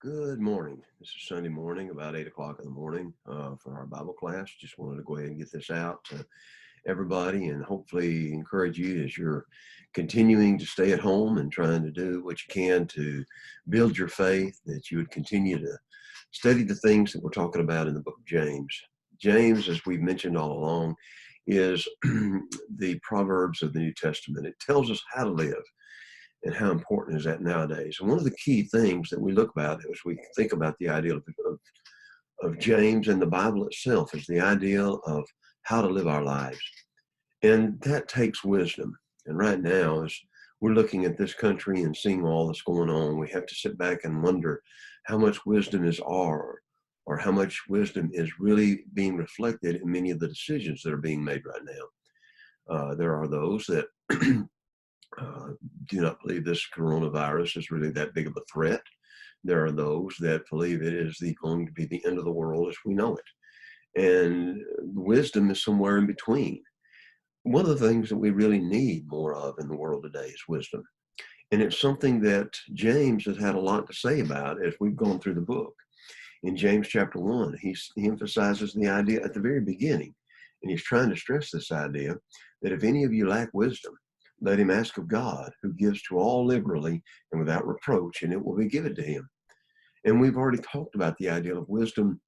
Good morning. This is Sunday morning, about 8 o'clock in the morning for our Bible class. Just wanted to go ahead and get this out to everybody and hopefully encourage you as you're continuing to stay at home and trying to do what you can to build your faith, that you would continue to study the things that we're talking about in the book of James. James, as we've mentioned all along, is the Proverbs of the New Testament. It tells us how to live. And how important is that nowadays? And one of the key things that we look about as we think about the idea of James and the Bible itself is the idea of how to live our lives. And that takes wisdom. And right now, as we're looking at this country and seeing all that's going on, we have to sit back and wonder how much wisdom is or how much wisdom is really being reflected in many of the decisions that are being made right now. There are those that uh, do not believe this coronavirus is really that big of a threat. There are those that believe it is going to be the end of the world as we know it. And wisdom is somewhere in between. One of the things that we really need more of in the world today is wisdom. And it's something that James has had a lot to say about as we've gone through the book. In James chapter 1, he emphasizes the idea at the very beginning, and he's trying to stress this idea that if any of you lack wisdom, let him ask of God, who gives to all liberally and without reproach, and it will be given to him. And we've already talked about the idea of wisdom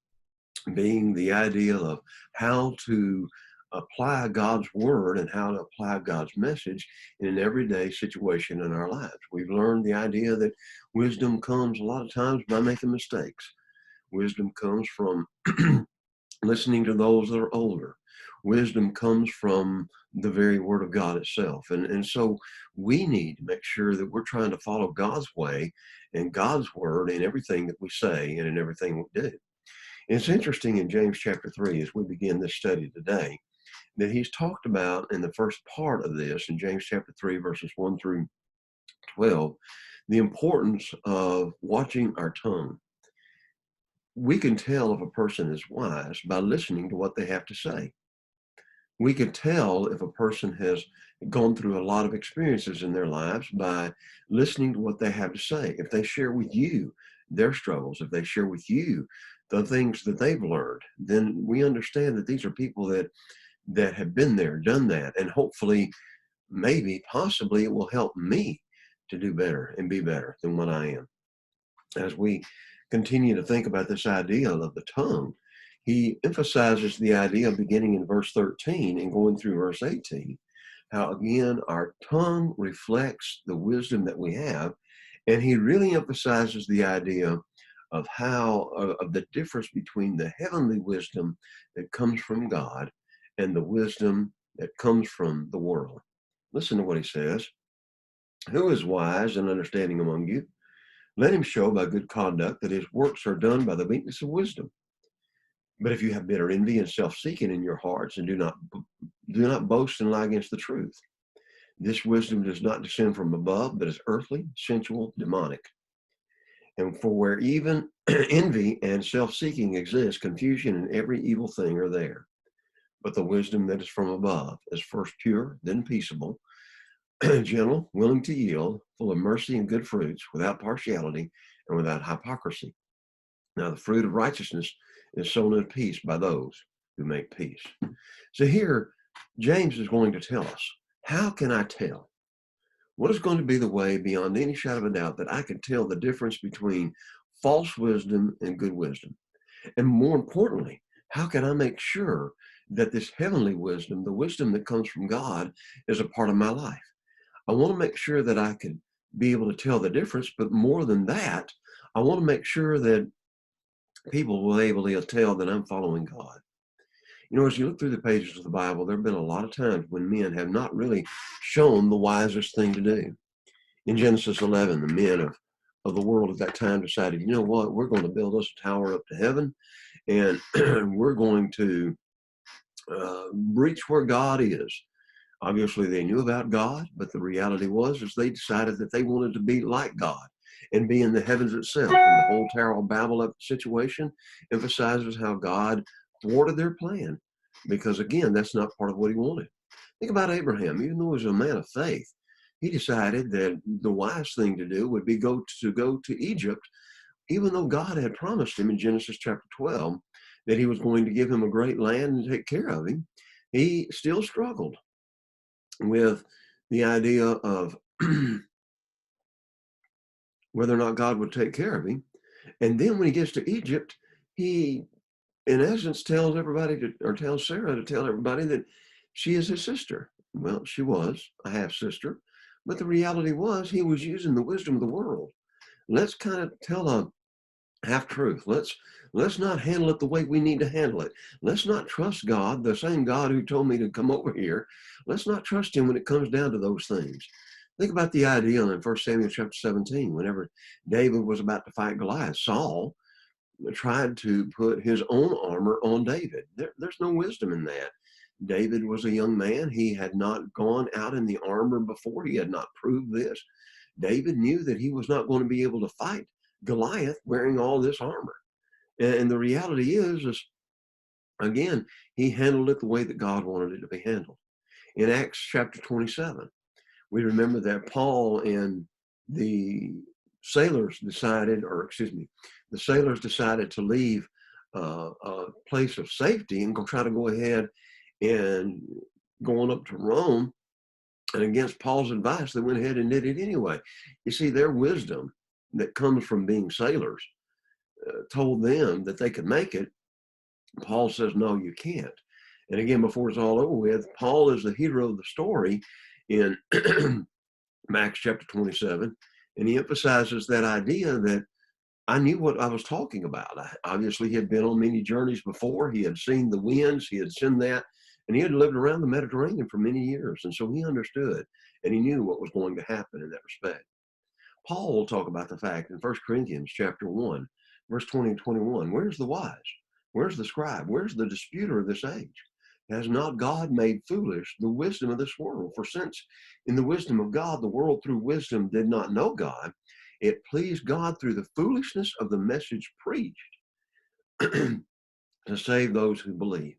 being the idea of how to apply God's word and how to apply God's message in an everyday situation in our lives. We've learned the idea that wisdom comes a lot of times by making mistakes. Wisdom comes from listening to those that are older. Wisdom comes from the very word of God itself. And so we need to make sure that we're trying to follow God's way and God's word in everything that we say and in everything we do. And it's interesting in James chapter 3, as we begin this study today, that he's talked about in the first part of this, in James chapter 3, verses 1 through 12, the importance of watching our tongue. We can tell if a person is wise by listening to what they have to say. We can tell if a person has gone through a lot of experiences in their lives by listening to what they have to say. If they share with you their struggles, if they share with you the things that they've learned, then we understand that these are people that have been there, done that, and hopefully, maybe, possibly, it will help me to do better and be better than what I am. As we continue to think about this idea of the tongue, he emphasizes the idea beginning in verse 13 and going through verse 18, how again our tongue reflects the wisdom that we have. And he really emphasizes the idea of how, of the difference between the heavenly wisdom that comes from God and the wisdom that comes from the world. Listen to what he says. Who is wise and understanding among you? Let him show by good conduct that his works are done by the meekness of wisdom. But if you have bitter envy and self-seeking in your hearts, and do not boast and lie against the truth, this wisdom does not descend from above, but is earthly, sensual, demonic. And for where even envy and self-seeking exist, confusion and every evil thing are there. But the wisdom that is from above is first pure, then peaceable, gentle, willing to yield, full of mercy and good fruits, without partiality and without hypocrisy. Now the fruit of righteousness is sown in peace by those who make peace. So here, James is going to tell us, how can I tell? What is going to be the way, beyond any shadow of a doubt, that I can tell the difference between false wisdom and good wisdom? And more importantly, how can I make sure that this heavenly wisdom, the wisdom that comes from God, is a part of my life? I want to make sure that I can be able to tell the difference, but more than that, I want to make sure that people will be able to tell that I'm following God. You know, as you look through the pages of the Bible, there have been a lot of times when men have not really shown the wisest thing to do. In Genesis 11, the men of the world at that time decided, you know what, we're going to build us a tower up to heaven, and we're going to reach where God is. Obviously, they knew about God, but the reality was is they decided that they wanted to be like God and be in the heavens itself. And the whole Tower of Babel situation emphasizes how God thwarted their plan, because again, that's not part of what he wanted. Think about Abraham. Even though he was a man of faith, he decided that the wise thing to do would be go to Egypt, even though God had promised him in Genesis chapter 12 that he was going to give him a great land and take care of him, he still struggled with the idea of whether or not God would take care of him. And then when he gets to Egypt, he, in essence, tells everybody to, or tells Sarah to tell everybody that she is his sister. Well, she was a half sister, but the reality was he was using the wisdom of the world. Let's kind of tell a half truth. Let's not handle it the way we need to handle it. Let's not trust God, the same God who told me to come over here. Let's not trust him when it comes down to those things. Think about the idea in 1 Samuel chapter 17, whenever David was about to fight Goliath, Saul tried to put his own armor on David. There's no wisdom in that. David was a young man. He had not gone out in the armor before. He had not proved this. David knew that he was not going to be able to fight Goliath wearing all this armor. And the reality is again, he handled it the way that God wanted it to be handled. In Acts chapter 27, we remember that Paul and the sailors decided, or excuse me, the sailors decided to leave a place of safety and go try to go ahead and going up to Rome. And against Paul's advice, they went ahead and did it anyway. You see, their wisdom that comes from being sailors told them that they could make it. Paul says, no, you can't. And again, before it's all over with, Paul is the hero of the story in Acts chapter 27. And he emphasizes that idea that I knew what I was talking about. Obviously, he had been on many journeys before. He had seen the winds. He had seen that. And he had lived around the Mediterranean for many years. And so he understood and he knew what was going to happen in that respect. Paul will talk about the fact in 1 Corinthians chapter 1, verse 20 and 21, where's the wise? Where's the scribe? Where's the disputer of this age? Has not God made foolish the wisdom of this world? For since in the wisdom of God, the world through wisdom did not know God, it pleased God through the foolishness of the message preached to save those who believe.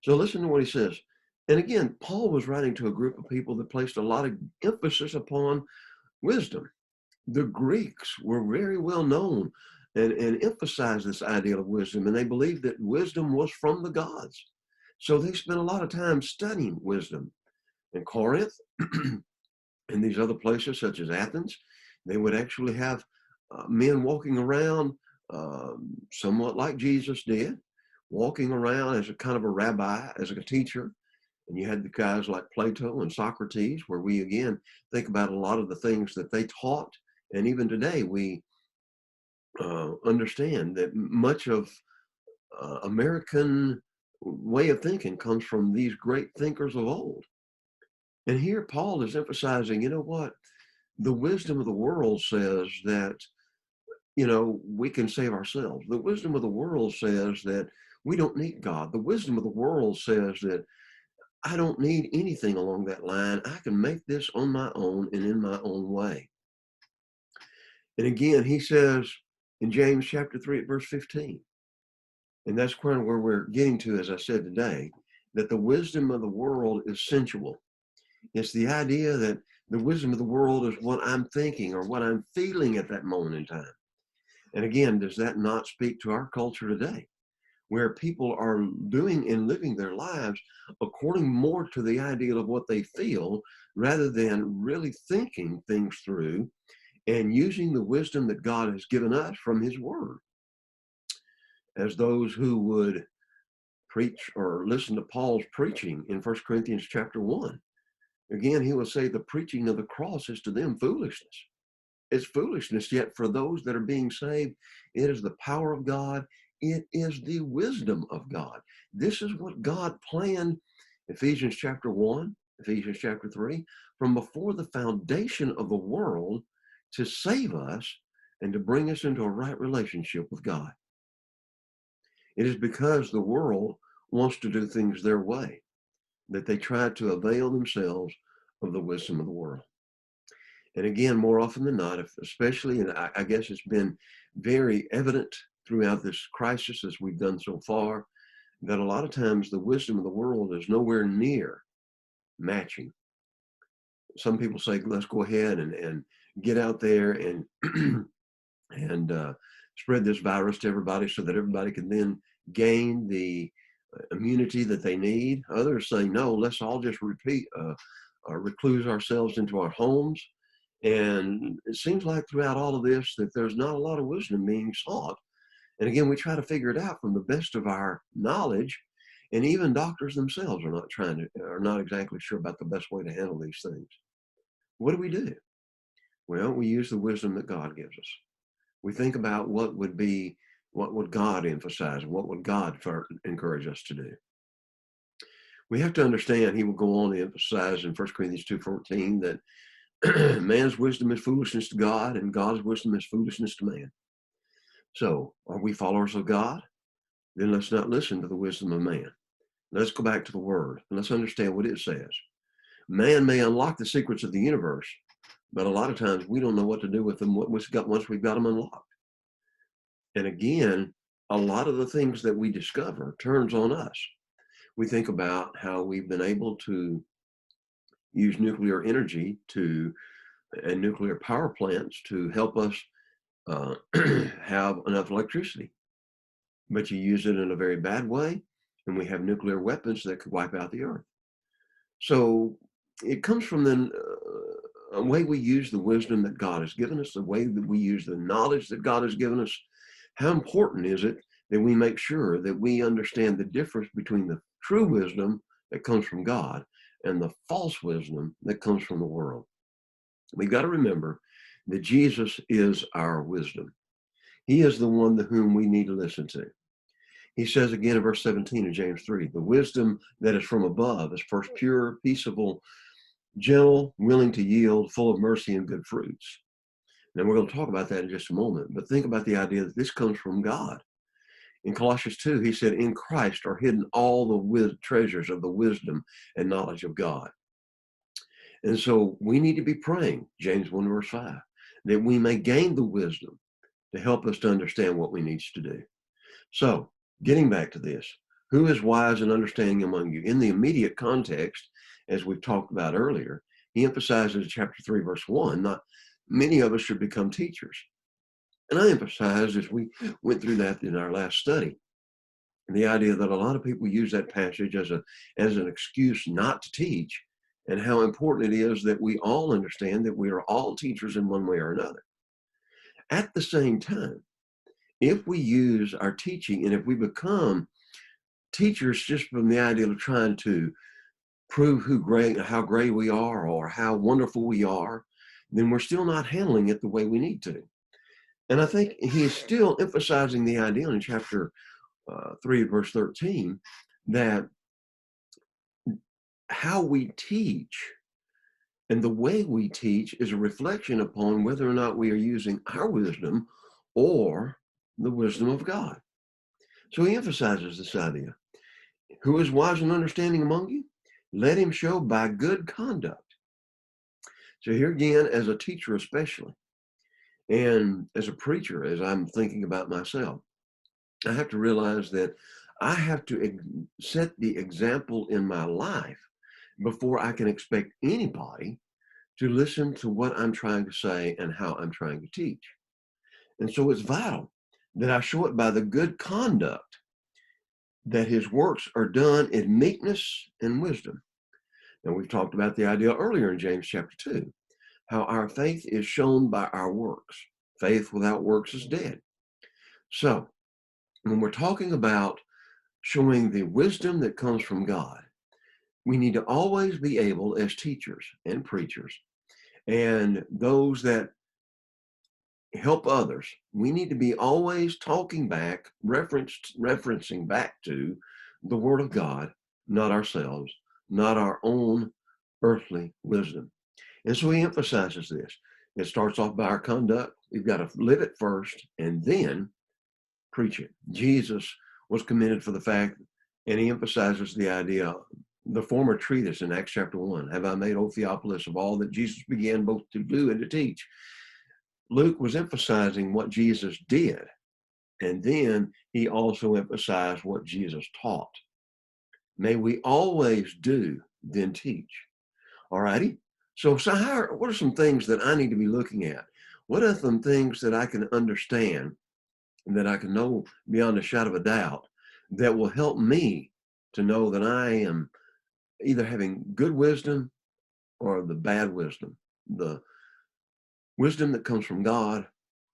So listen to what he says. And again, Paul was writing to a group of people that placed a lot of emphasis upon wisdom. The Greeks were very well known and emphasized this idea of wisdom, and they believed that wisdom was from the gods. So they spent a lot of time studying wisdom. In Corinth and these other places, such as Athens, they would actually have men walking around somewhat like Jesus did, walking around as a kind of a rabbi, as a teacher. And you had the guys like Plato and Socrates, where we again think about a lot of the things that they taught. And even today, we understand that much of American way of thinking comes from these great thinkers of old. And here Paul is emphasizing, you know what? The wisdom of the world says that, we can save ourselves. The wisdom of the world says that we don't need God. The wisdom of the world says that I don't need anything along that line. I can make this on my own and in my own way. And again, he says in James chapter 3 at verse 15, and that's kind of where we're getting to, as I said today, that the wisdom of the world is sensual. It's the idea that the wisdom of the world is what I'm thinking or what I'm feeling at that moment in time. And again, does that not speak to our culture today, where people are doing and living their lives according more to the idea of what they feel rather than really thinking things through and using the wisdom that God has given us from his word? As those who would preach or listen to Paul's preaching in 1 Corinthians chapter 1, again, he will say the preaching of the cross is to them foolishness. It's foolishness, yet for those that are being saved, it is the power of God. It is the wisdom of God. This is what God planned, Ephesians chapter 1, Ephesians chapter 3, from before the foundation of the world to save us and to bring us into a right relationship with God. It is because the world wants to do things their way that they try to avail themselves of the wisdom of the world. And again, more often than not, especially, and I guess it's been very evident throughout this crisis as we've done so far, that a lot of times the wisdom of the world is nowhere near matching. Some people say, let's go ahead and get out there and spread this virus to everybody so that everybody can then gain the immunity that they need. Others say, no, let's all just recluse ourselves into our homes. And it seems like throughout all of this that there's not a lot of wisdom being sought. And again, we try to figure it out from the best of our knowledge. And even doctors themselves are not exactly sure about the best way to handle these things. What do? Well, we use the wisdom that God gives us. We think about what would God emphasize? What would God encourage us to do? We have to understand, he will go on to emphasize in 1 Corinthians 2:14 that man's wisdom is foolishness to God and God's wisdom is foolishness to man. So are we followers of God? Then let's not listen to the wisdom of man. Let's go back to the word and let's understand what it says. Man may unlock the secrets of the universe, but a lot of times we don't know what to do with them once we've got them unlocked. And again, a lot of the things that we discover turns on us. We think about how we've been able to use nuclear energy and nuclear power plants to help us have enough electricity. But you use it in a very bad way, and we have nuclear weapons that could wipe out the earth. So it comes from the way we use the wisdom that God has given us, the way that we use the knowledge that God has given us. How important is it that we make sure that we understand the difference between the true wisdom that comes from God and the false wisdom that comes from the world? We've got to remember that Jesus is our wisdom. He is the one to whom we need to listen to. He says again in verse 17 of James 3, the wisdom that is from above is first pure, peaceable, gentle, willing to yield, full of mercy and good fruits. And we're going to talk about that in just a moment. But think about the idea that this comes from God. In Colossians 2, he said, in Christ are hidden all the treasures of the wisdom and knowledge of God. And so we need to be praying, James 1 verse 5, that we may gain the wisdom to help us to understand what we need to do. So getting back to this, who is wise and understanding among you? In the immediate context, as we've talked about earlier, he emphasizes in chapter 3, verse 1, not many of us should become teachers. And I emphasized as we went through that in our last study, the idea that a lot of people use that passage as an excuse not to teach, and how important it is that we all understand that we are all teachers in one way or another. At the same time, if we use our teaching and if we become teachers just from the idea of trying to prove how great we are or how wonderful we are, then we're still not handling it the way we need to. And I think he's still emphasizing the idea in chapter 3, verse 13, that how we teach and the way we teach is a reflection upon whether or not we are using our wisdom or the wisdom of God. So he emphasizes this idea. Who is wise and understanding among you? Let him show by good conduct. So here again, as a teacher especially, and as a preacher, as I'm thinking about myself, I have to realize that I have to set the example in my life before I can expect anybody to listen to what I'm trying to say and how I'm trying to teach. And so it's vital that I show it by the good conduct, that his works are done in meekness and wisdom. And we've talked about the idea earlier in James chapter 2, how our faith is shown by our works. Faith without works is dead. So when we're talking about showing the wisdom that comes from God, we need to always be able, as teachers and preachers and those that help others, we need to be always talking back, referencing back to the Word of God, not ourselves, not our own earthly wisdom. And so he emphasizes this. It starts off by our conduct. We've got to live it first and then preach it. Jesus was commended for the fact, and he emphasizes the idea, the former treatise in Acts chapter 1, have I made, O Theophilus, of all that Jesus began both to do and to teach. Luke was emphasizing what Jesus did, and then he also emphasized what Jesus taught. May we always do, then teach. All righty? So what are some things that I need to be looking at? What are some things that I can understand that I can know beyond a shadow of a doubt that will help me to know that I am either having good wisdom or the bad wisdom, the wisdom that comes from God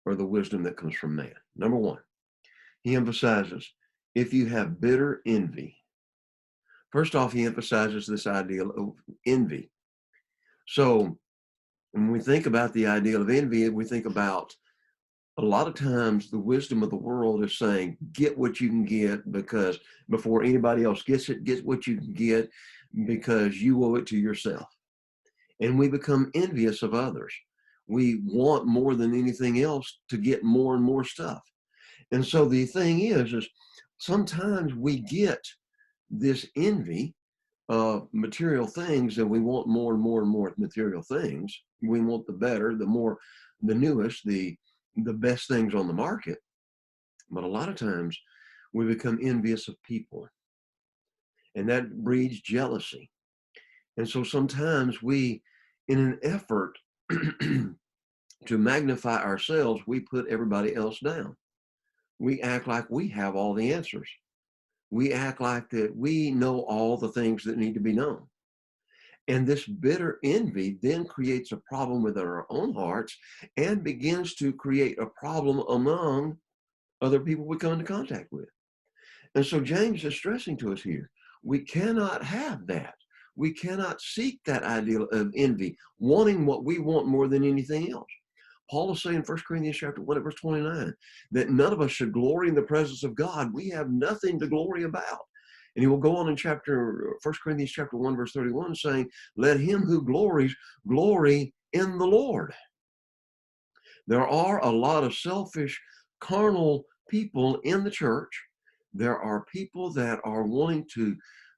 or the wisdom that comes from man. Number one, he emphasizes if you have bitter envy. First off, he emphasizes this idea of envy. So when we think about the ideal of envy, we think about a lot of times the wisdom of the world is saying, get what you can get because before anybody else gets it, get what you can get because you owe it to yourself. And we become envious of others. We want more than anything else to get more and more stuff. And so the thing is sometimes we get this envy of material things and we want more and more and more material things. We want the better, the more, the newest, the best things on the market. But a lot of times we become envious of people and that breeds jealousy. And so sometimes we, in an effort to magnify ourselves, we put everybody else down. We act like we have all the answers. We act like that we know all the things that need to be known. And this bitter envy then creates a problem within our own hearts and begins to create a problem among other people we come into contact with. And so James is stressing to us here, we cannot have that. We cannot seek that ideal of envy, wanting what we want more than anything else. Paul is saying in 1 Corinthians chapter 1 verse 29, that none of us should glory in the presence of God. We have nothing to glory about. And he will go on in 1 Corinthians chapter 1 verse 31 saying, let him who glories, glory in the Lord. There are a lot of selfish, carnal people in the church. There are people that are wanting to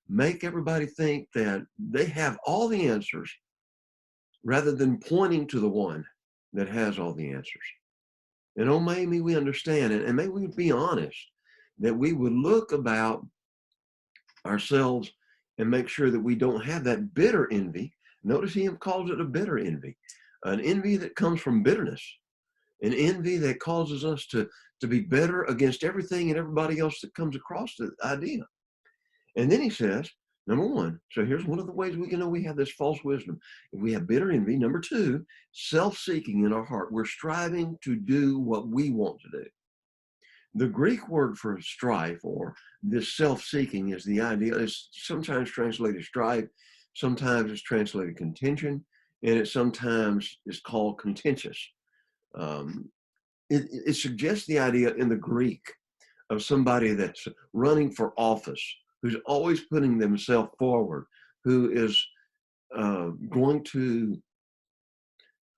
make everybody think that they have all the answers rather than pointing to the one that has all the answers. And oh, maybe we understand it, and maybe we be honest, that we would look about ourselves and make sure that we don't have that bitter envy. Notice he calls it a bitter envy, an envy that comes from bitterness, an envy that causes us to be better against everything and everybody else that comes across the idea. And then he says, number one, so here's one of the ways we can know we have this false wisdom. If we have bitter envy, number two, self-seeking in our heart. We're striving to do what we want to do. The Greek word for strife or this self-seeking is the idea, is sometimes translated strife, sometimes it's translated contention, and it sometimes is called contentious. It suggests the idea in the Greek of somebody that's running for office, who's always putting themselves forward, who is going to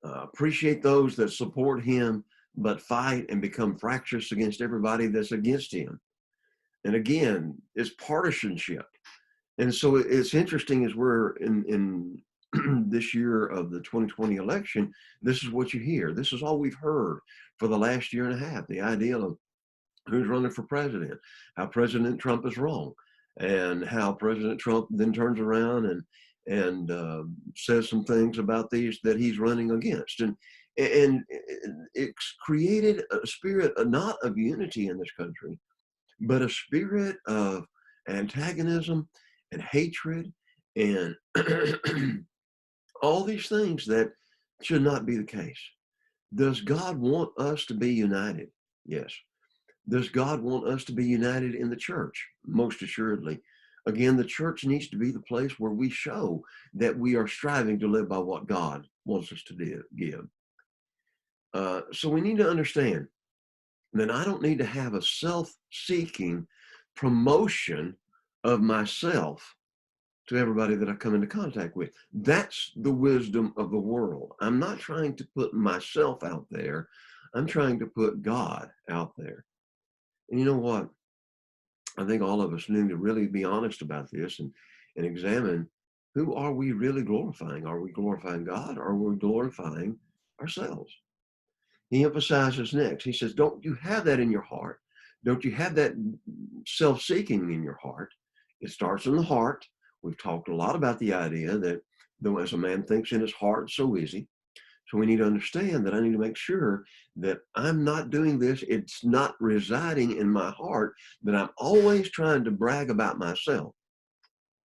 appreciate those that support him, but fight and become fractious against everybody that's against him. And again, it's partisanship. And so it's interesting as we're in this year of the 2020 election, this is what you hear. This is all we've heard for the last year and a half, the idea of who's running for president, how President Trump is wrong, and how President Trump then turns around and says some things about these that he's running against. And it's created a spirit, not of unity in this country, but a spirit of antagonism and hatred and all these things that should not be the case. Does God want us to be united? Yes. Does God want us to be united in the church? Most assuredly. Again, the church needs to be the place where we show that we are striving to live by what God wants us to give. So we need to understand that I don't need to have a self-seeking promotion of myself to everybody that I come into contact with. That's the wisdom of the world. I'm not trying to put myself out there. I'm trying to put God out there. And you know what? I think all of us need to really be honest about this and examine, who are we really glorifying? Are we glorifying God or are we glorifying ourselves? He emphasizes next, he says, don't you have that in your heart? Don't you have that self-seeking in your heart? It starts in the heart. We've talked a lot about the idea that though as a man thinks in his heart, so is he. So we need to understand that I need to make sure that I'm not doing this. It's not residing in my heart, that I'm always trying to brag about myself,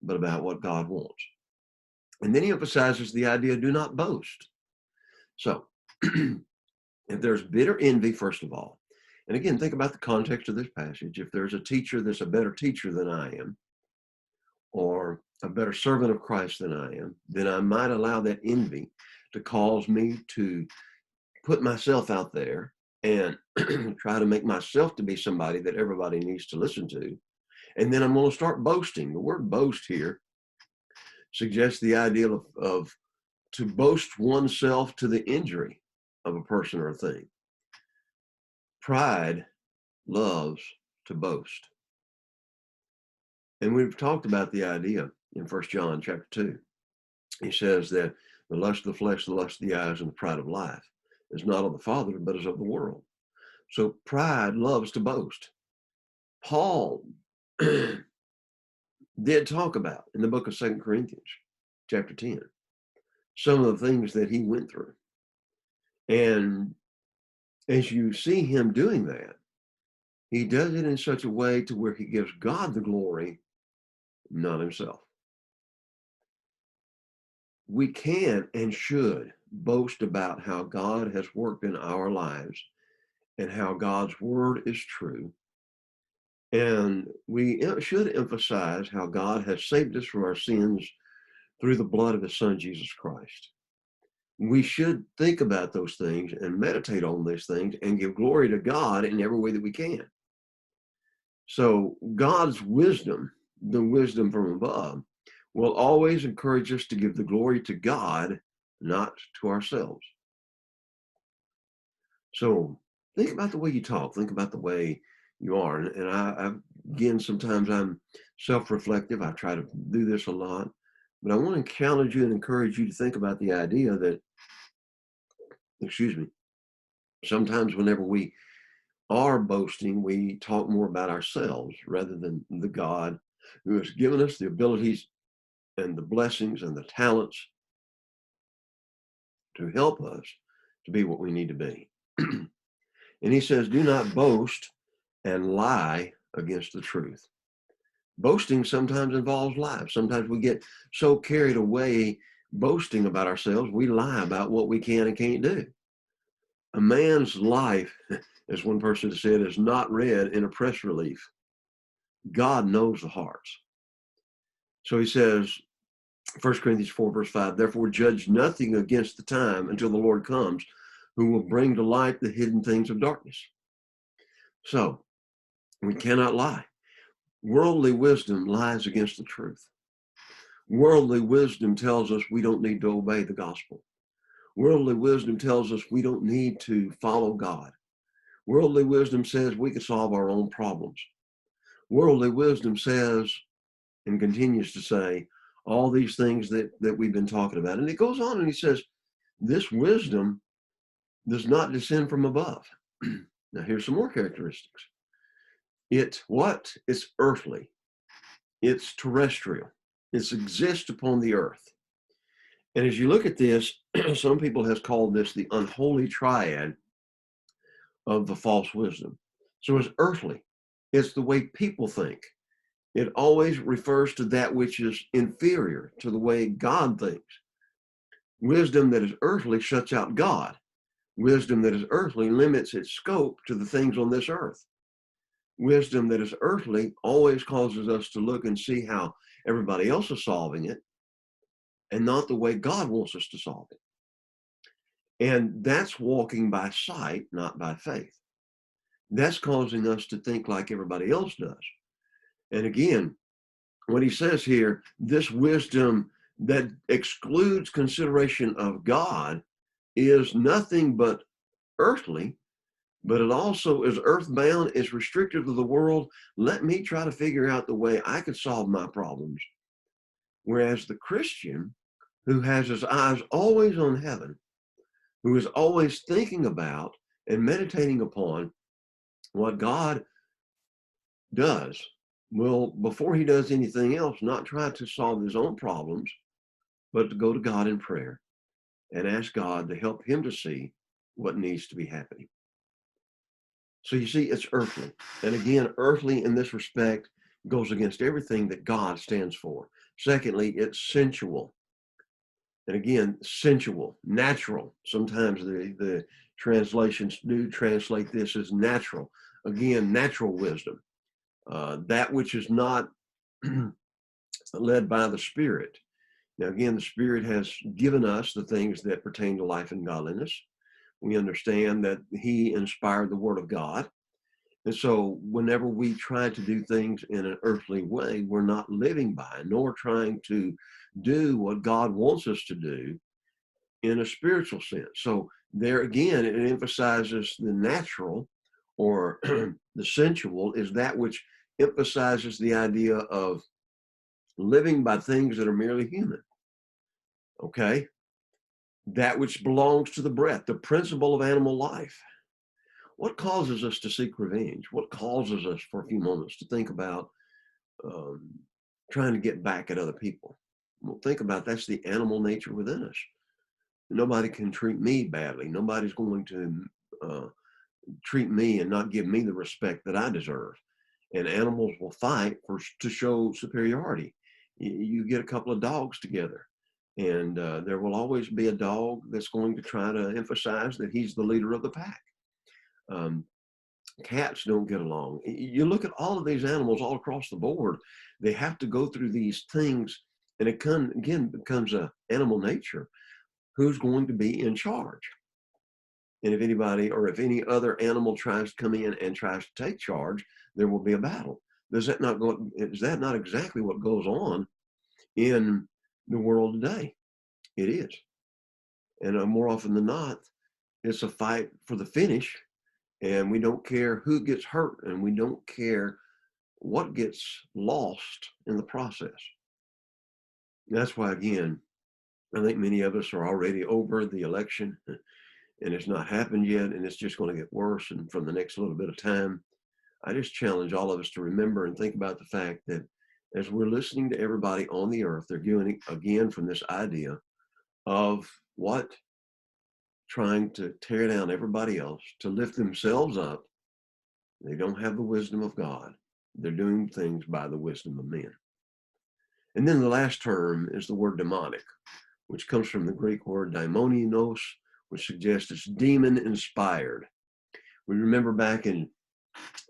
but about what God wants. And then he emphasizes the idea, do not boast. So if there's bitter envy, first of all, and again, think about the context of this passage. If there's a teacher that's a better teacher than I am, or a better servant of Christ than I am, then I might allow that envy to cause me to put myself out there and try to make myself to be somebody that everybody needs to listen to. And then I'm going to start boasting. The word boast here suggests the idea of to boast oneself to the injury of a person or a thing. Pride loves to boast. And we've talked about the idea in 1 John chapter 2. He says that the lust of the flesh, the lust of the eyes, and the pride of life is not of the Father, but is of the world. So pride loves to boast. Paul did talk about in the book of 2 Corinthians chapter 10, some of the things that he went through. And as you see him doing that, he does it in such a way to where he gives God the glory, not himself. We can and should boast about how God has worked in our lives and how God's word is true. And we should emphasize how God has saved us from our sins through the blood of his son, Jesus Christ. We should think about those things and meditate on these things and give glory to God in every way that we can. So God's wisdom, the wisdom from above, will always encourage us to give the glory to God, not to ourselves. So think about the way you talk. Think about the way you are. And again, sometimes I'm self-reflective. I try to do this a lot. But I want to challenge you and encourage you to think about the idea that, sometimes whenever we are boasting, we talk more about ourselves rather than the God who has given us the abilities and the blessings and the talents to help us to be what we need to be. And he says, do not boast and lie against the truth. Boasting sometimes involves lies. Sometimes we get so carried away boasting about ourselves, we lie about what we can and can't do. A man's life, as one person said, is not read in a press release. God knows the hearts. So he says, 1 Corinthians 4, verse 5, therefore judge nothing against the time until the Lord comes, who will bring to light the hidden things of darkness. So we cannot lie. Worldly wisdom lies against the truth. Worldly wisdom tells us we don't need to obey the gospel. Worldly wisdom tells us we don't need to follow God. Worldly wisdom says we can solve our own problems. Worldly wisdom says and continues to say all these things that we've been talking about. And it goes on and he says, this wisdom does not descend from above. Now here's some more characteristics. It's earthly. It's terrestrial. It exists upon the earth. And as you look at this, some people has called this the unholy triad of the false wisdom. So it's earthly. It's the way people think. It always refers to that which is inferior to the way God thinks. Wisdom that is earthly shuts out God. Wisdom that is earthly limits its scope to the things on this earth. Wisdom that is earthly always causes us to look and see how everybody else is solving it and not the way God wants us to solve it. And that's walking by sight, not by faith. That's causing us to think like everybody else does. And again, what he says here, this wisdom that excludes consideration of God is nothing but earthly, but it also is earthbound, is restricted to the world. Let me try to figure out the way I could solve my problems. Whereas the Christian, who has his eyes always on heaven, who is always thinking about and meditating upon what God does, will, before he does anything else, not try to solve his own problems, but to go to God in prayer and ask God to help him to see what needs to be happening. So you see, it's earthly. And again, earthly in this respect goes against everything that God stands for. Secondly, it's sensual. And again, sensual, natural. Sometimes the translations do translate this as natural. Again, natural wisdom. That which is not led by the Spirit. Now, again, the Spirit has given us the things that pertain to life and godliness. We understand that He inspired the Word of God. And so, whenever we try to do things in an earthly way, we're not living by, nor trying to do what God wants us to do in a spiritual sense. So, there again, it emphasizes the natural or the sensual is that which emphasizes the idea of living by things that are merely human. Okay? That which belongs to the breath, the principle of animal life. What causes us to seek revenge? What causes us for a few moments to think about um, trying to get back at other people? Well, think about that's the animal nature within us. Nobody can treat me badly. Nobody's going to uh, treat me and not give me the respect that I deserve. And animals will fight to show superiority. You get a couple of dogs together, and there will always be a dog that's going to try to emphasize that he's the leader of the pack. Um, Cats don't get along. You look at all of these animals all across the board, they have to go through these things, and it again becomes a animal nature. Who's going to be in charge? And if anybody or if any other animal tries to come in and tries to take charge, there will be a battle. Is that not exactly what goes on in the world today? It is. And more often than not, it's a fight for the finish, and we don't care who gets hurt, and we don't care what gets lost in the process. That's why, again, I think many of us are already over the election, and it's not happened yet, and it's just going to get worse. And from the next little bit of time, I just challenge all of us to remember and think about the fact that as we're listening to everybody on the earth, they're doing again from this idea of what? Trying to tear down everybody else, to lift themselves up. They don't have the wisdom of God. They're doing things by the wisdom of men. And then the last term is the word demonic, which comes from the Greek word daimonios, which suggests it's demon inspired. We remember back in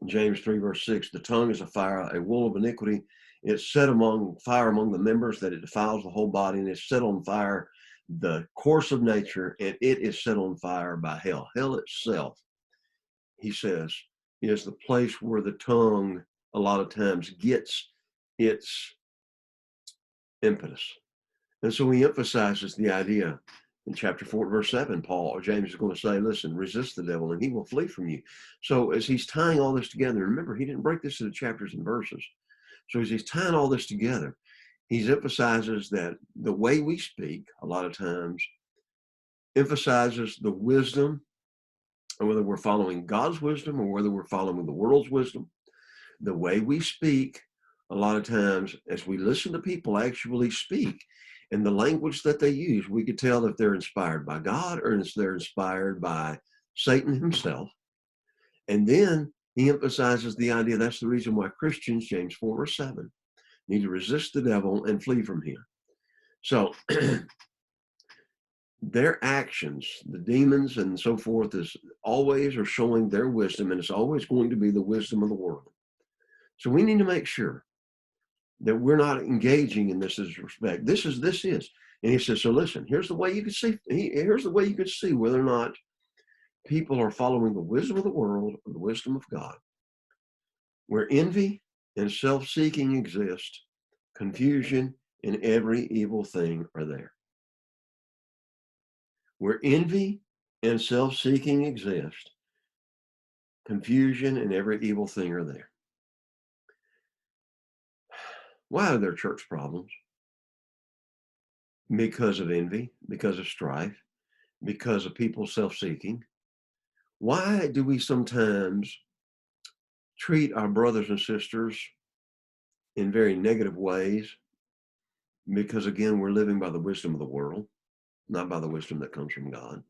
James 3, verse 6, the tongue is a fire, a wool of iniquity. It's set among fire among the members, that it defiles the whole body, and it's set on fire the course of nature, and it is set on fire by hell. Hell itself, he says, is the place where the tongue a lot of times gets its impetus. And so he emphasizes the idea in chapter 4, verse 7, Paul or James is going to say, listen, resist the devil and he will flee from you. So as he's tying all this together, remember, he didn't break this into chapters and verses. So as he's tying all this together, he emphasizes that the way we speak a lot of times emphasizes the wisdom, and whether we're following God's wisdom or whether we're following the world's wisdom. The way we speak, a lot of times, as we listen to people actually speak, and the language that they use, we could tell if they're inspired by God or if they're inspired by Satan himself. And then he emphasizes the idea that's the reason why Christians, James 4, verse 7, need to resist the devil and flee from him. So their actions, the demons and so forth, is always are showing their wisdom, and it's always going to be the wisdom of the world. So we need to make sure that we're not engaging in this as respect. This is. And he says, so listen, here's the way you can see, here's the way you can see whether or not people are following the wisdom of the world or the wisdom of God. Where envy and self-seeking exist, confusion and every evil thing are there. Where envy and self-seeking exist, confusion and every evil thing are there. Why are there church problems? Because of envy, because of strife, because of people self-seeking. Why do we sometimes treat our brothers and sisters in very negative ways? Because again, we're living by the wisdom of the world. not by the wisdom that comes from God.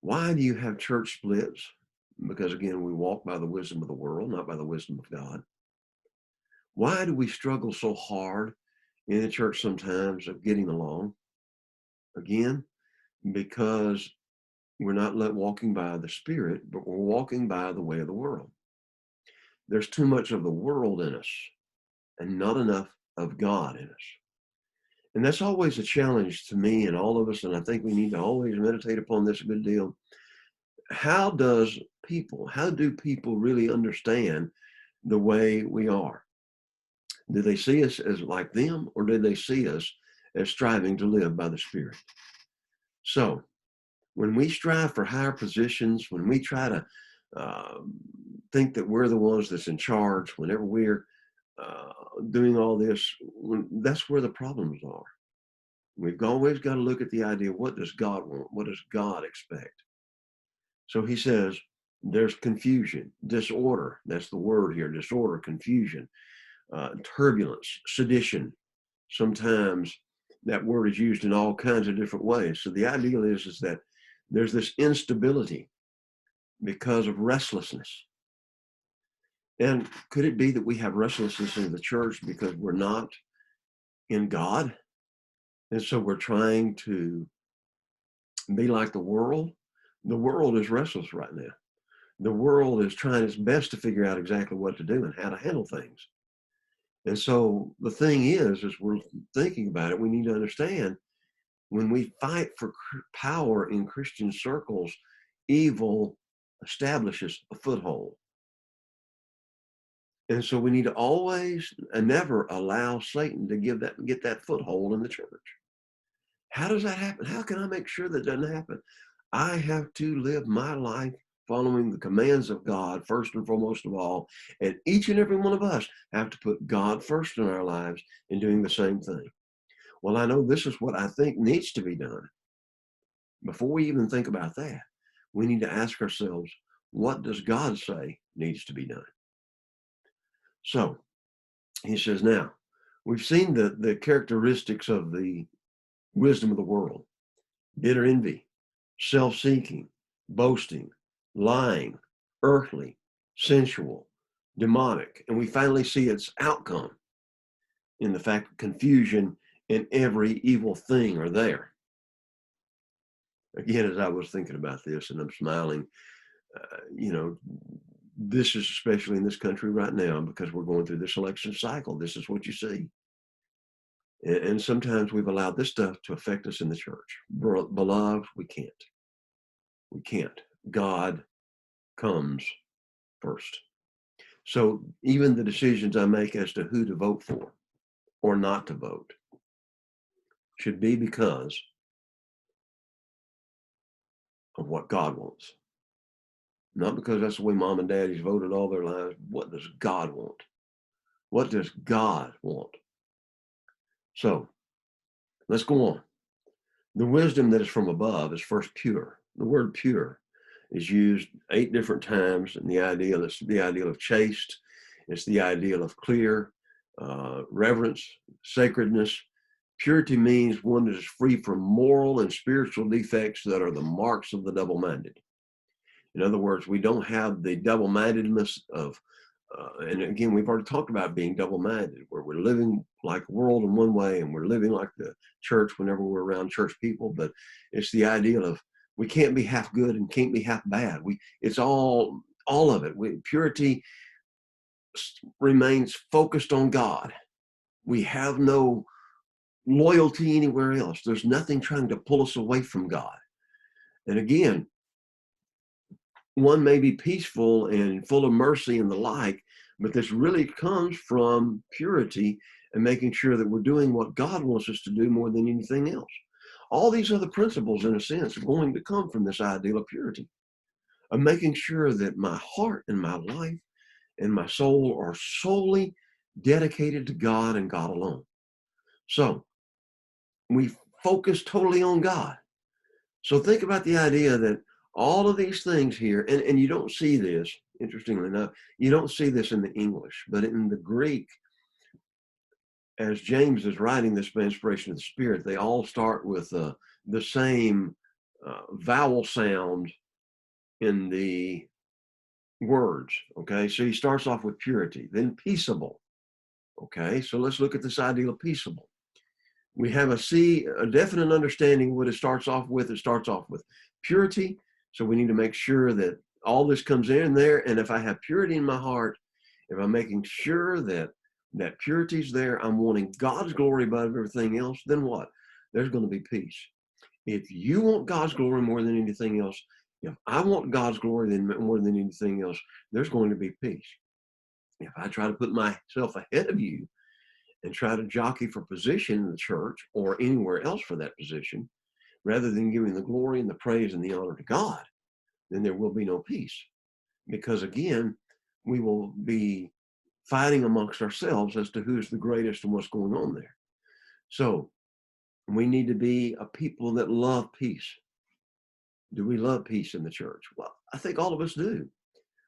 Why do you have church splits? Because again, we walk by the wisdom of the world, not by the wisdom of God. Why do we struggle so hard in the church sometimes of getting along? Again, because we're not walking by the Spirit, but we're walking by the way of the world. There's too much of the world in us and not enough of God in us. And that's always a challenge to me and all of us. And I think we need to always meditate upon this a good deal. How do people really understand the way we are? Do they see us as like them, or do they see us as striving to live by the Spirit? So when we strive for higher positions, when we try to think that we're the ones that's in charge, whenever we're doing all this, that's where the problems are. We've always got to look at the idea, what does God want? What does God expect? So he says, there's confusion, disorder. That's the word here, disorder, confusion, turbulence, sedition. Sometimes that word is used in all kinds of different ways. So the ideal is that there's this instability because of restlessness. And could it be that we have restlessness in the church because we're not in God? And so we're trying to be like the world. The world is restless right now. The world is trying its best to figure out exactly what to do and how to handle things. And so the thing is, as we're thinking about it, we need to understand when we fight for power in Christian circles, evil establishes a foothold. And so we need to always and never allow Satan to get that foothold in the church. How does that happen? How can I make sure that doesn't happen? I have to live my life following the commands of God first and foremost of all. And each and every one of us have to put God first in our lives in doing the same thing. Well, I know this is what I think needs to be done. Before we even think about that, we need to ask ourselves, what does God say needs to be done? So he says, now, we've seen the characteristics of the wisdom of the world: bitter envy, self-seeking, boasting, lying, earthly, sensual, demonic. And we finally see its outcome in the fact that confusion and every evil thing are there. Again, as I was thinking about this, and I'm smiling, this is especially in this country right now because we're going through this election cycle. This is what you see. And sometimes we've allowed this stuff to affect us in the church. Beloved, we can't. We can't. God comes first. So even the decisions I make as to who to vote for or not to vote should be because of what God wants. Not because that's the way mom and daddy's voted all their lives. What does God want? What does God want? So let's go on. The wisdom that is from above is first pure. The word pure is used 8 different times, and the ideal is the ideal of chaste. It's the ideal of clear, reverence, sacredness. Purity means one that is free from moral and spiritual defects that are the marks of the double-minded. In other words, we don't have the double-mindedness of, and again, we've already talked about being double-minded, where we're living like the world in one way and we're living like the church whenever we're around church people. But it's the ideal of we can't be half good and can't be half bad. It's all of it. Purity remains focused on God. We have no loyalty anywhere else. There's nothing trying to pull us away from God. And again, one may be peaceful and full of mercy and the like, but this really comes from purity and making sure that we're doing what God wants us to do more than anything else. All these other principles, in a sense, are going to come from this ideal of purity, of making sure that my heart and my life and my soul are solely dedicated to God and God alone. So we focus totally on God. So think about the idea that all of these things here, and you don't see this, interestingly enough, you don't see this in the English, but in the Greek, as James is writing this by inspiration of the Spirit, they all start with the same vowel sound in the words. Okay, so he starts off with purity, then peaceable. Okay, so let's look at this idea of peaceable. We have a definite understanding what it starts off with. It starts off with purity. So we need to make sure that all this comes in there. And if I have purity in my heart, if I'm making sure that that purity's there, I'm wanting God's glory above everything else, then what? There's going to be peace. If you want God's glory more than anything else, if I want God's glory more than anything else, there's going to be peace. If I try to put myself ahead of you and try to jockey for position in the church or anywhere else for that position, rather than giving the glory and the praise and the honor to God, then there will be no peace. Because again, we will be fighting amongst ourselves as to who's the greatest and what's going on there. So we need to be a people that love peace. Do we love peace in the church? Well, I think all of us do.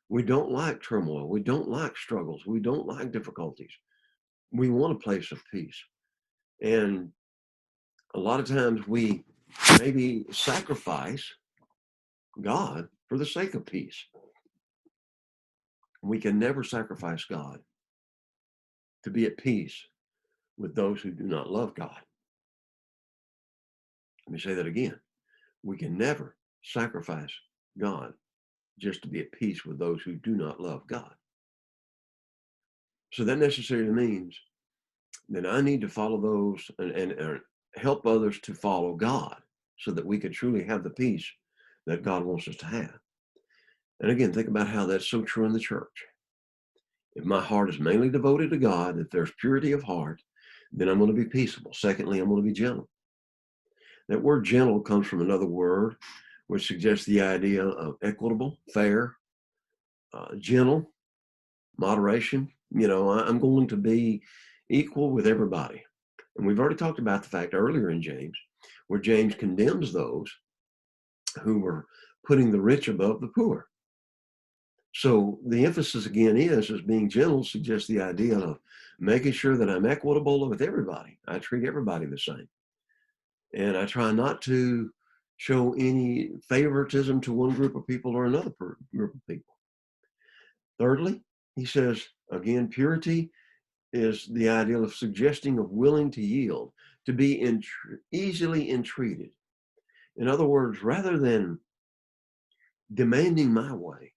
We don't like turmoil. We don't like struggles. We don't like difficulties. We want a place of peace. And a lot of times we maybe sacrifice God for the sake of peace. We can never sacrifice God to be at peace with those who do not love God. Let me say that again. We can never sacrifice God just to be at peace with those who do not love God. So that necessarily means that I need to follow those and help others to follow God so that we can truly have the peace that God wants us to have. And again, think about how that's so true in the church. If my heart is mainly devoted to God, if there's purity of heart, then I'm going to be peaceable. Secondly, I'm going to be gentle. That word gentle comes from another word, which suggests the idea of equitable, fair, gentle, moderation. I'm going to be equal with everybody. And we've already talked about the fact earlier in James, where James condemns those who were putting the rich above the poor. So the emphasis again is being gentle suggests the idea of making sure that I'm equitable with everybody. I treat everybody the same. And I try not to show any favoritism to one group of people or another group of people. Thirdly, he says, again, purity is the ideal of suggesting of willing to yield, to be easily entreated. In other words, rather than demanding my way,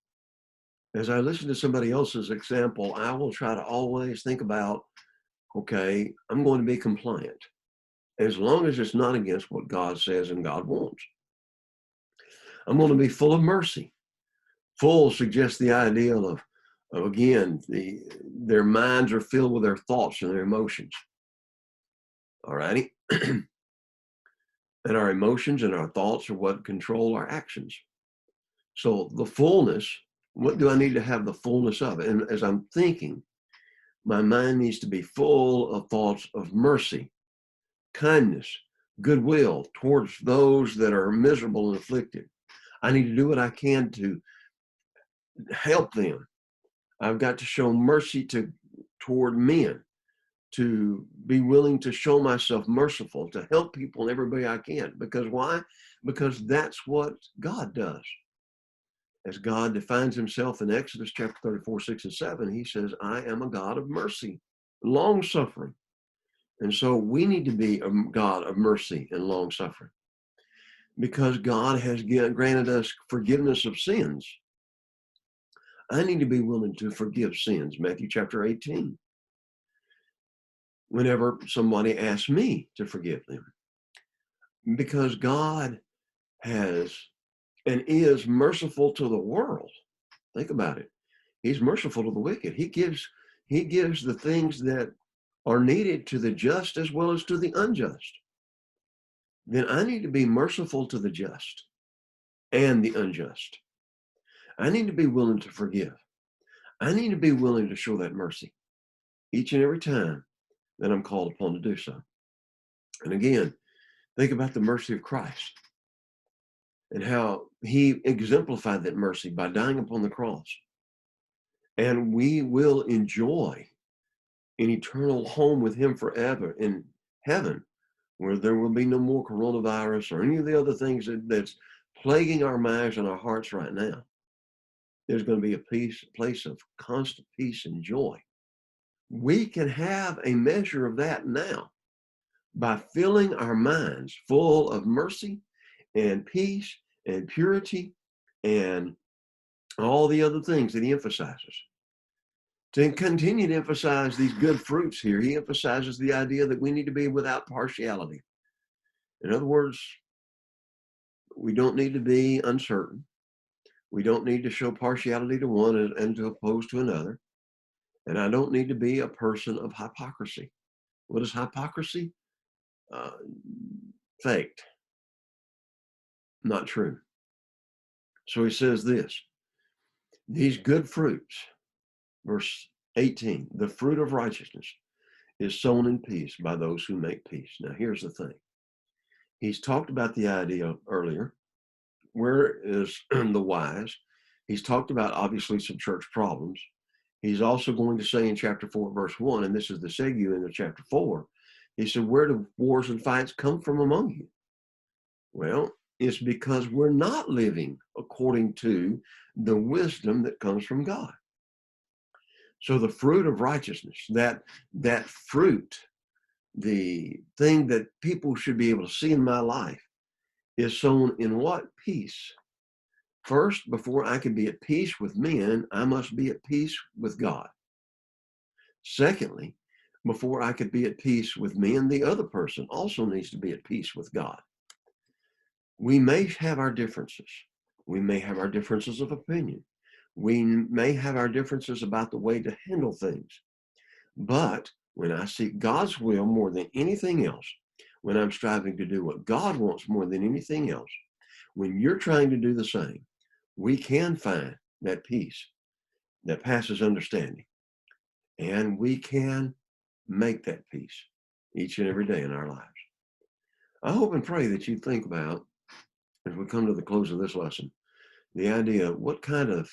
as I listen to somebody else's example, I will try to always think about, okay, I'm going to be compliant as long as it's not against what God says and God wants. I'm going to be full of mercy. Full suggests the idea of again, their minds are filled with their thoughts and their emotions. All righty. And our emotions and our thoughts are what control our actions. So the fullness, what do I need to have the fullness of? And as I'm thinking, my mind needs to be full of thoughts of mercy, kindness, goodwill towards those that are miserable and afflicted. I need to do what I can to help them. I've got to show mercy toward men, to be willing to show myself merciful, to help people and everybody I can. Because why? Because that's what God does. As God defines himself in Exodus chapter 34, 6 and 7, he says, I am a God of mercy, long suffering. And so we need to be a God of mercy and long suffering because God has granted us forgiveness of sins. I need to be willing to forgive sins, Matthew chapter 18, whenever somebody asks me to forgive them. Because God has and is merciful to the world. Think about it. He's merciful to the wicked. He gives the things that are needed to the just as well as to the unjust. Then I need to be merciful to the just and the unjust. I need to be willing to forgive. I need to be willing to show that mercy each and every time that I'm called upon to do so. And again, think about the mercy of Christ and how he exemplified that mercy by dying upon the cross. And we will enjoy an eternal home with him forever in heaven, where there will be no more coronavirus or any of the other things that's plaguing our minds and our hearts right now. There's going to be a place of constant peace and joy. We can have a measure of that now by filling our minds full of mercy and peace and purity and all the other things that he emphasizes. To continue to emphasize these good fruits here, he emphasizes the idea that we need to be without partiality. In other words, we don't need to be uncertain. We don't need to show partiality to one and to oppose to another. And I don't need to be a person of hypocrisy. What is hypocrisy? Faked, not true. So he says this, these good fruits, verse 18, the fruit of righteousness is sown in peace by those who make peace. Now, here's the thing. He's talked about the idea earlier. Where is the wise? He's talked about, obviously, some church problems. He's also going to say in chapter 4, verse 1, and this is the segue into chapter 4, he said, where do wars and fights come from among you? Well, it's because we're not living according to the wisdom that comes from God. So the fruit of righteousness, that fruit, the thing that people should be able to see in my life, is sown in what? Peace. First, before I can be at peace with men, I must be at peace with God. Secondly, before I could be at peace with men, the other person also needs to be at peace with God. We may have our differences. We may have our differences of opinion. We may have our differences about the way to handle things. But when I seek God's will more than anything else, when I'm striving to do what God wants more than anything else, when you're trying to do the same, we can find that peace that passes understanding. And we can make that peace each and every day in our lives. I hope and pray that you think about, as we come to the close of this lesson, the idea of what kind of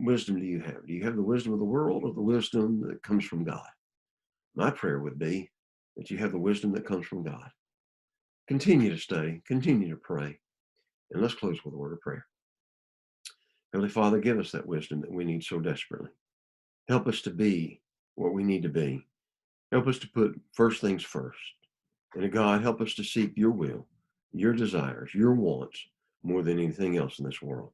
wisdom do you have? Do you have the wisdom of the world or the wisdom that comes from God? My prayer would be that you have the wisdom that comes from God. Continue to study, continue to pray, and let's close with a word of prayer. Heavenly Father, give us that wisdom that we need so desperately. Help us to be what we need to be. Help us to put first things first. And God, help us to seek your will, your desires, your wants more than anything else in this world.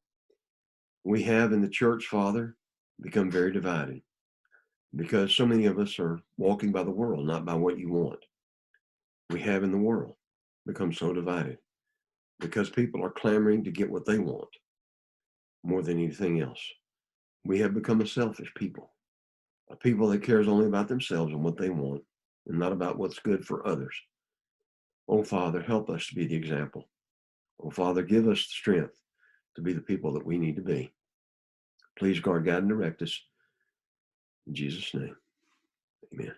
We have in the church, Father, become very divided because so many of us are walking by the world, not by what you want. We have in the world become so divided because people are clamoring to get what they want more than anything else. We have become a selfish people, a people that cares only about themselves and what they want and not about what's good for others. Oh, Father, help us to be the example. Oh, Father, give us the strength to be the people that we need to be. Please guard, guide, and direct us. In Jesus' name, amen.